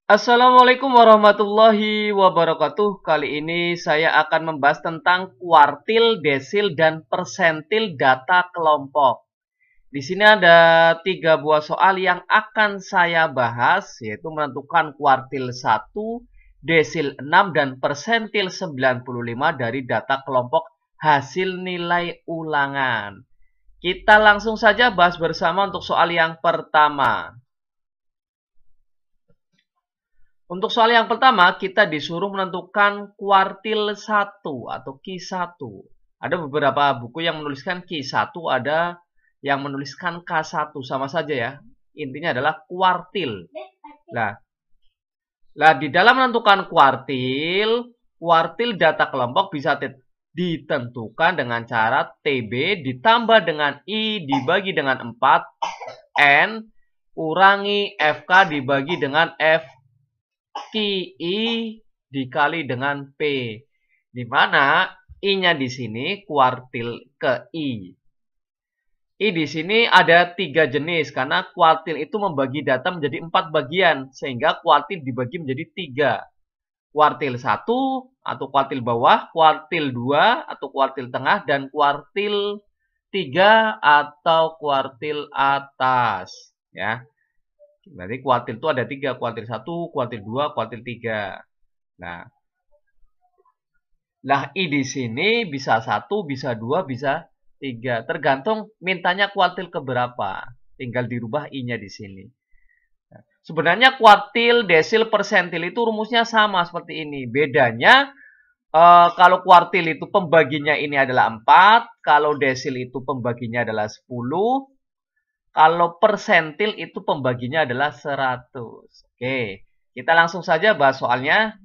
Assalamualaikum warahmatullahi wabarakatuh. Kali ini saya akan membahas tentang kuartil, desil, dan persentil data kelompok. Di sini ada 3 buah soal yang akan saya bahas, yaitu menentukan kuartil 1, desil 6, dan persentil 95 dari data kelompok hasil nilai ulangan. Kita langsung saja bahas bersama untuk soal yang pertama. Untuk soal yang pertama, kita disuruh menentukan kuartil 1 atau Q1. Ada beberapa buku yang menuliskan Q1, ada yang menuliskan K1, sama saja ya. Intinya adalah kuartil. Nah, di dalam menentukan kuartil data kelompok bisa ditentukan dengan cara TB ditambah dengan I dibagi dengan 4, N kurangi FK dibagi dengan F QI dikali dengan P, di mana I-nya di sini kuartil ke I. I di sini ada 3 jenis, karena kuartil itu membagi data menjadi 4 bagian, sehingga kuartil dibagi menjadi 3. Kuartil 1 atau kuartil bawah, kuartil 2 atau kuartil tengah, dan kuartil 3 atau kuartil atas. Ya. Berarti kuartil itu ada 3, kuartil 1, kuartil 2, kuartil 3. Nah, I di sini bisa 1, bisa 2, bisa 3. Tergantung mintanya kuartil keberapa. Tinggal dirubah I-nya di sini. Nah, sebenarnya kuartil, desil, persentil itu rumusnya sama seperti ini. Bedanya, kalau kuartil itu pembaginya ini adalah 4, kalau desil itu pembaginya adalah 10, kalau persentil itu pembaginya adalah 100. Oke, kita langsung saja bahas soalnya.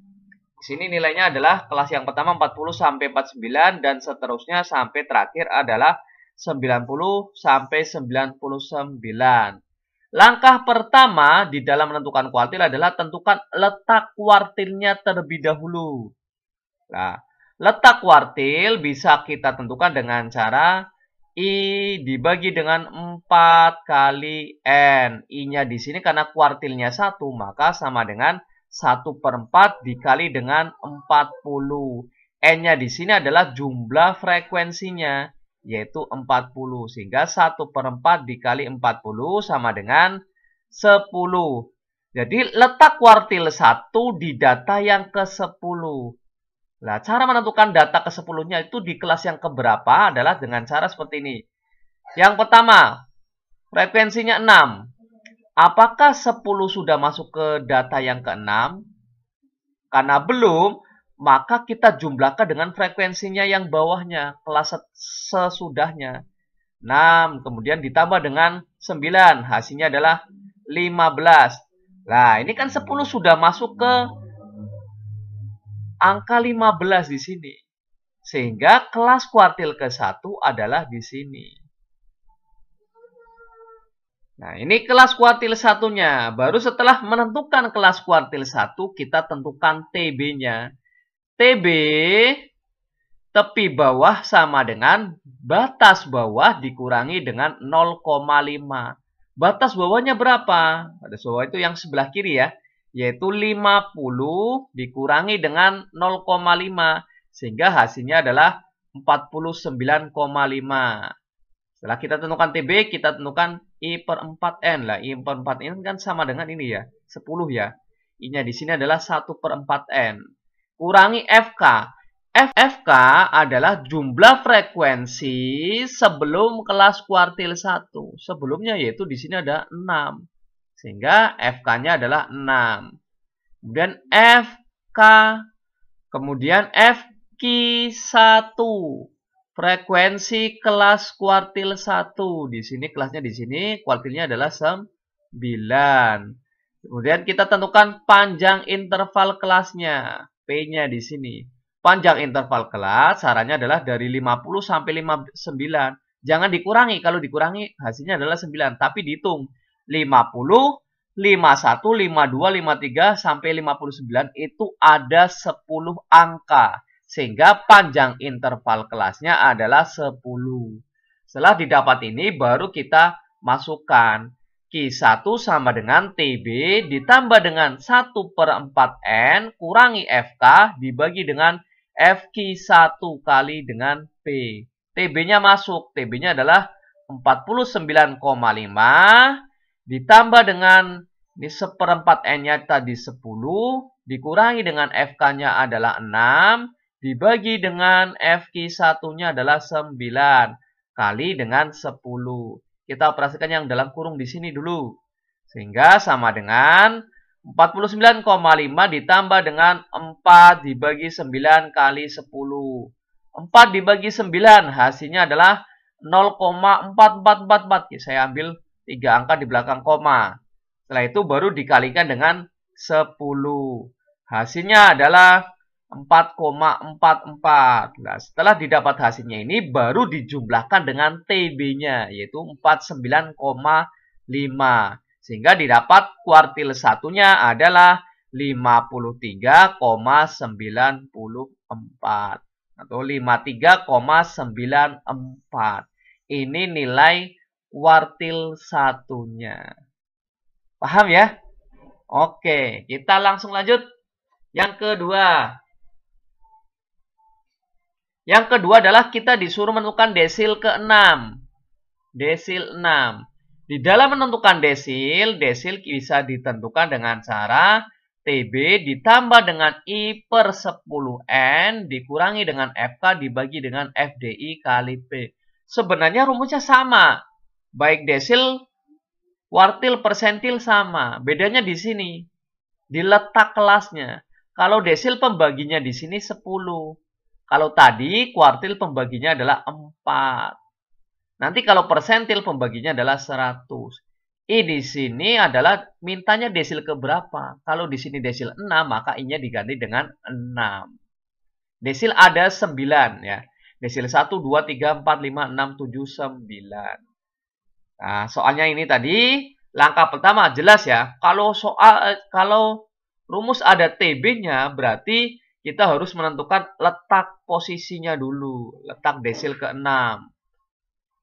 Di sini nilainya adalah kelas yang pertama 40 sampai 49 dan seterusnya sampai terakhir adalah 90 sampai 99. Langkah pertama di dalam menentukan kuartil adalah tentukan letak kuartilnya terlebih dahulu. Nah, letak kuartil bisa kita tentukan dengan cara I dibagi dengan 4 kali N. I-nya di sini karena kuartilnya 1, maka sama dengan 1/4 dikali dengan 40. N-nya di sini adalah jumlah frekuensinya, yaitu 40. Sehingga 1/4 dikali 40 sama dengan 10. Jadi letak kuartil 1 di data yang ke-10. Nah, cara menentukan data ke-10-nya itu di kelas yang keberapa adalah dengan cara seperti ini. Yang pertama, frekuensinya 6. Apakah 10 sudah masuk ke data yang ke-6? Karena belum, maka kita jumlahkan dengan frekuensinya yang bawahnya, kelas sesudahnya. 6, kemudian ditambah dengan 9, hasilnya adalah 15. Nah, ini kan 10 sudah masuk ke angka 15 di sini. Sehingga kelas kuartil ke-1 adalah di sini. Nah, ini kelas kuartil 1-nya. Baru setelah menentukan kelas kuartil 1, kita tentukan TB-nya. TB, tepi bawah sama dengan batas bawah dikurangi dengan 0,5. Batas bawahnya berapa? Batas bawah itu yang sebelah kiri ya. Yaitu 50 dikurangi dengan 0,5. Sehingga hasilnya adalah 49,5. Setelah kita tentukan TB, kita tentukan I/4N. Lah, I/4N kan sama dengan ini ya, 10 ya. I-nya di sini adalah 1/4N. Kurangi FK. FK adalah jumlah frekuensi sebelum kelas kuartil 1. Sebelumnya yaitu di sini ada 6. Sehingga FK-nya adalah 6. Kemudian FK, kemudian FQ1. Frekuensi kelas kuartil 1. Di sini kelasnya di sini, kuartilnya adalah 9. Kemudian kita tentukan panjang interval kelasnya. P-nya di sini. Panjang interval kelas caranya adalah dari 50 sampai 59. Jangan dikurangi. Kalau dikurangi hasilnya adalah 9. Tapi dihitung. 50, 51, 52, 53, sampai 59 itu ada 10 angka. Sehingga panjang interval kelasnya adalah 10. Setelah didapat ini baru kita masukkan. Q1 sama dengan TB ditambah dengan 1/4N kurangi FK dibagi dengan FQ1 kali dengan P. TB-nya masuk. TB-nya adalah 49,5 ditambah dengan ini 1/4 N-nya tadi 10 dikurangi dengan FK-nya adalah 6 dibagi dengan FQ1-nya adalah 9 kali dengan 10. Kita operasikan yang dalam kurung di sini dulu. Sehingga sama dengan 49,5 ditambah dengan 4 dibagi 9 kali 10. 4 dibagi 9 hasilnya adalah 0,4444. Saya ambil 3 angka di belakang koma. Setelah itu baru dikalikan dengan 10. Hasilnya adalah 4,44. Nah, setelah didapat hasilnya ini baru dijumlahkan dengan TB-nya yaitu 49,5. Sehingga didapat kuartil satunya adalah 53,94 atau 53,94. Ini nilai kuartil satunya. Paham ya? Oke, kita langsung lanjut. Yang kedua. Yang kedua adalah kita disuruh menentukan desil ke-6. Desil 6. Di dalam menentukan desil bisa ditentukan dengan cara TB ditambah dengan I/10N dikurangi dengan FK dibagi dengan FDI kali P. Sebenarnya rumusnya sama. Baik desil, kuartil, persentil sama. Bedanya di sini. Di letak kelasnya. Kalau desil pembaginya di sini 10. Kalau tadi kuartil pembaginya adalah 4. Nanti kalau persentil pembaginya adalah 100. I di sini adalah mintanya desil ke berapa. Kalau di sini desil 6, maka I-nya diganti dengan 6. Desil ada 9 ya. Desil 1, 2, 3, 4, 5, 6, 7, 9. Nah, soalnya ini tadi langkah pertama jelas ya. Kalau rumus ada TB-nya berarti kita harus menentukan letak posisinya dulu. Letak desil ke-6.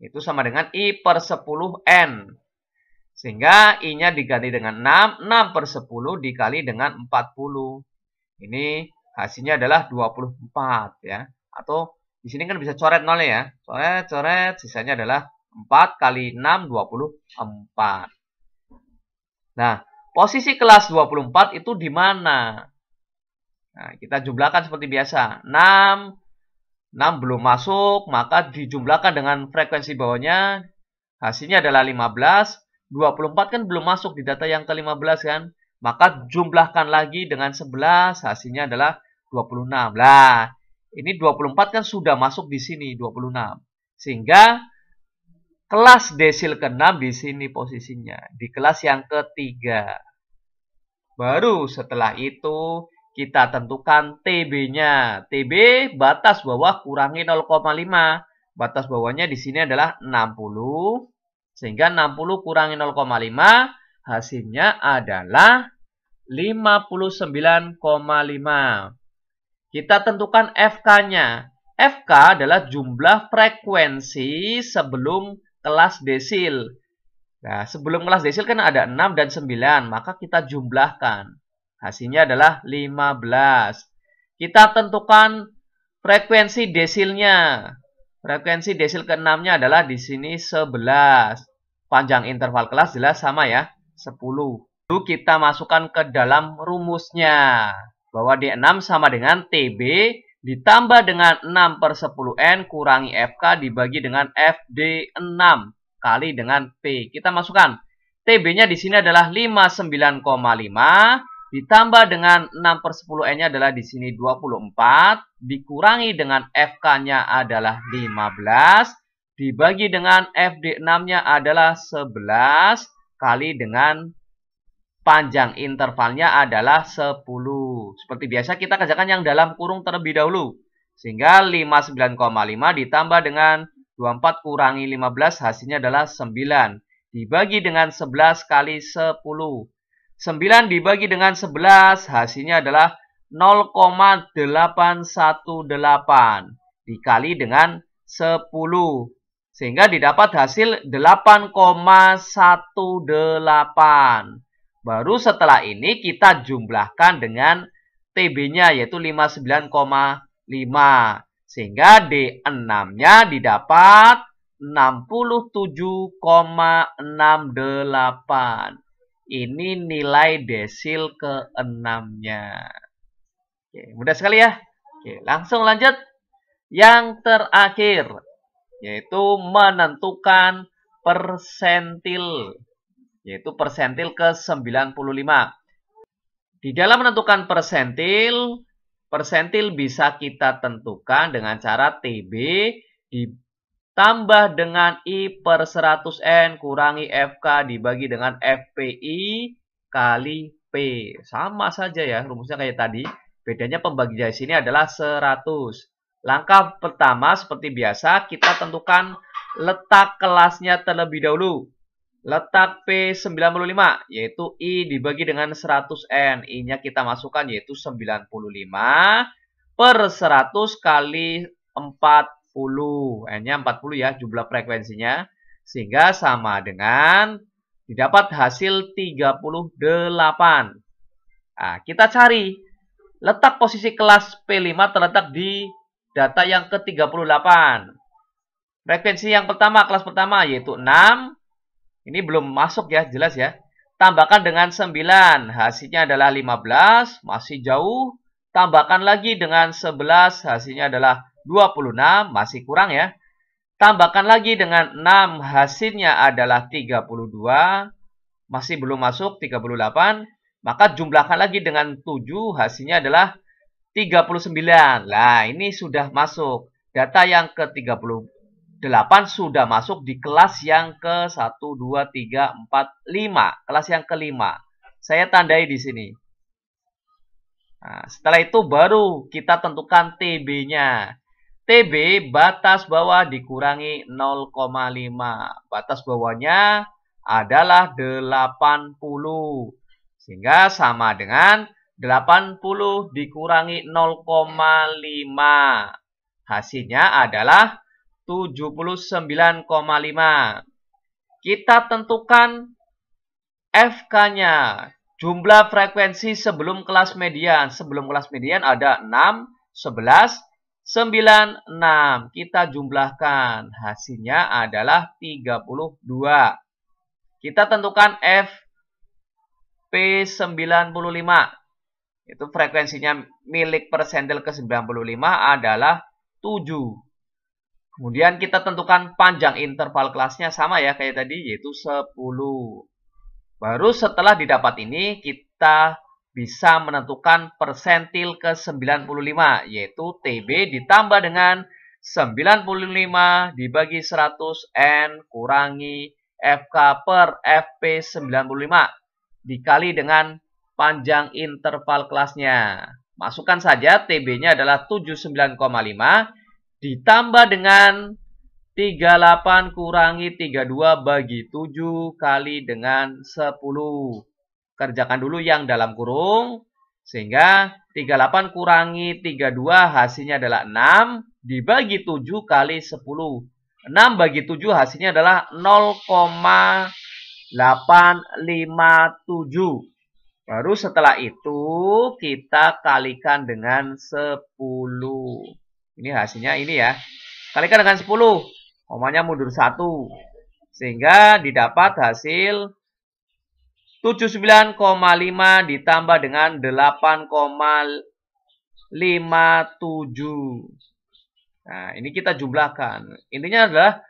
Itu sama dengan I/10N. Sehingga I-nya diganti dengan 6. 6/10 dikali dengan 40. Ini hasilnya adalah 24 ya. Atau di sini kan bisa coret nolnya ya. Coret, sisanya adalah 4 kali 6, 24. Nah, posisi kelas 24 itu di mana? Nah, kita jumlahkan seperti biasa. 6 belum masuk, maka dijumlahkan dengan frekuensi bawahnya. Hasilnya adalah 15. 24 kan belum masuk di data yang ke-15 kan. Maka jumlahkan lagi dengan 11. Hasilnya adalah 26. Lah, ini 24 kan sudah masuk di sini, 26. Sehingga kelas desil ke-6 di sini posisinya. Di kelas yang ketiga. Baru setelah itu kita tentukan TB-nya. TB batas bawah kurangi 0,5. Batas bawahnya di sini adalah 60. Sehingga 60 kurangi 0,5 hasilnya adalah 59,5. Kita tentukan FK-nya. FK adalah jumlah frekuensi sebelum kelas desil. Nah, sebelum kelas desil kan ada 6 dan 9. Maka kita jumlahkan. Hasilnya adalah 15. Kita tentukan frekuensi desilnya. Frekuensi desil ke-6-nya adalah di sini 11. Panjang interval kelas jelas sama ya, 10. Lalu kita masukkan ke dalam rumusnya. Bahwa D6 sama dengan TB ditambah dengan 6/10N kurangi FK dibagi dengan FD6 kali dengan P. Kita masukkan. TB-nya di sini adalah 59,5 ditambah dengan 6/10N-nya adalah di sini 24 dikurangi dengan FK-nya adalah 15 dibagi dengan FD6-nya adalah 11 kali dengan panjang intervalnya adalah 10. Seperti biasa kita kerjakan yang dalam kurung terlebih dahulu. Sehingga 59,5 ditambah dengan 24 kurangi 15 hasilnya adalah 9. Dibagi dengan 11 kali 10. 9 dibagi dengan 11 hasilnya adalah 0,818 dikali dengan 10. Sehingga didapat hasil 8,18. Baru setelah ini kita jumlahkan dengan TB-nya yaitu 59,5. Sehingga D6-nya didapat 67,68. Ini nilai desil ke-6-nya. Oke, mudah sekali ya. Oke, langsung lanjut. Yang terakhir, yaitu menentukan persentil. Yaitu persentil ke-95. Di dalam menentukan persentil, persentil bisa kita tentukan dengan cara TB ditambah dengan I per 100N kurangi FK dibagi dengan FPI kali P. Sama saja ya, rumusnya kayak tadi. Bedanya pembagian di sini adalah 100. Langkah pertama seperti biasa, kita tentukan letak kelasnya terlebih dahulu. Letak P95, yaitu I dibagi dengan 100N. I-nya kita masukkan yaitu 95 per 100 kali 40. N-nya 40 ya, jumlah frekuensinya. Sehingga sama dengan didapat hasil 38. Nah, kita cari letak posisi kelas P5 terletak di data yang ke-38. Frekuensi yang pertama, kelas pertama yaitu 6. Ini belum masuk ya, jelas ya. Tambahkan dengan 9, hasilnya adalah 15, masih jauh. Tambahkan lagi dengan 11, hasilnya adalah 26, masih kurang ya. Tambahkan lagi dengan 6, hasilnya adalah 32, masih belum masuk 38. Maka jumlahkan lagi dengan 7, hasilnya adalah 39. Nah, ini sudah masuk. Data yang ke-38 sudah masuk di kelas yang ke-1, 2, 3, 4, 5. Kelas yang ke-5. Saya tandai di sini. Nah, setelah itu baru kita tentukan TB-nya. TB batas bawah dikurangi 0,5. Batas bawahnya adalah 80. Sehingga sama dengan 80 dikurangi 0,5. Hasilnya adalah 79,5. Kita tentukan FK-nya. Jumlah frekuensi sebelum kelas median. Sebelum kelas median ada 6, 11, 9, 6. Kita jumlahkan. Hasilnya adalah 32. Kita tentukan FP95. Itu frekuensinya milik persentil ke-95 adalah 7. Kemudian kita tentukan panjang interval kelasnya sama ya kayak tadi yaitu 10. Baru setelah didapat ini kita bisa menentukan persentil ke-95 yaitu TB ditambah dengan 95 dibagi 100 N kurangi FK per FP95 dikali dengan panjang interval kelasnya. Masukkan saja TB-nya adalah 79,5 ditambah dengan 38 kurangi 32 bagi 7 kali dengan 10. Kerjakan dulu yang dalam kurung. Sehingga 38 kurangi 32 hasilnya adalah 6 dibagi 7 kali 10. 6 bagi 7 hasilnya adalah 0,857. Baru setelah itu kita kalikan dengan 10. Ini hasilnya ini ya. Kalikan dengan 10. Komanya mundur 1. Sehingga didapat hasil 79,5 ditambah dengan 8,57. Nah, ini kita jumlahkan. Intinya adalah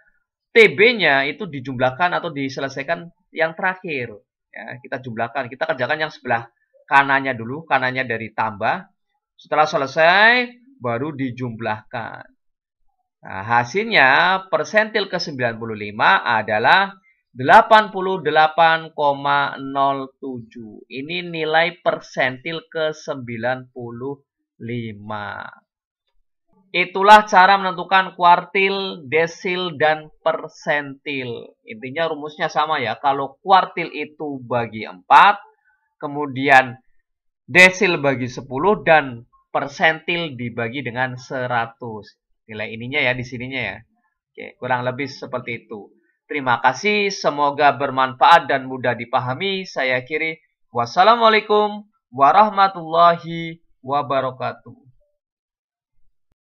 TB-nya itu dijumlahkan atau diselesaikan yang terakhir. Ya, kita jumlahkan. Kita kerjakan yang sebelah kanannya dulu. Kanannya dari tambah. Setelah selesai, baru dijumlahkan. Nah, hasilnya persentil ke-95 adalah 88,07. Ini nilai persentil ke-95. Itulah cara menentukan kuartil, desil, dan persentil. Intinya rumusnya sama ya. Kalau kuartil itu bagi 4, kemudian desil bagi 10, dan persentil dibagi dengan 100. Nilai ininya ya di sininya ya. Oke, kurang lebih seperti itu. Terima kasih, semoga bermanfaat dan mudah dipahami. Saya akhiri. Wassalamualaikum warahmatullahi wabarakatuh.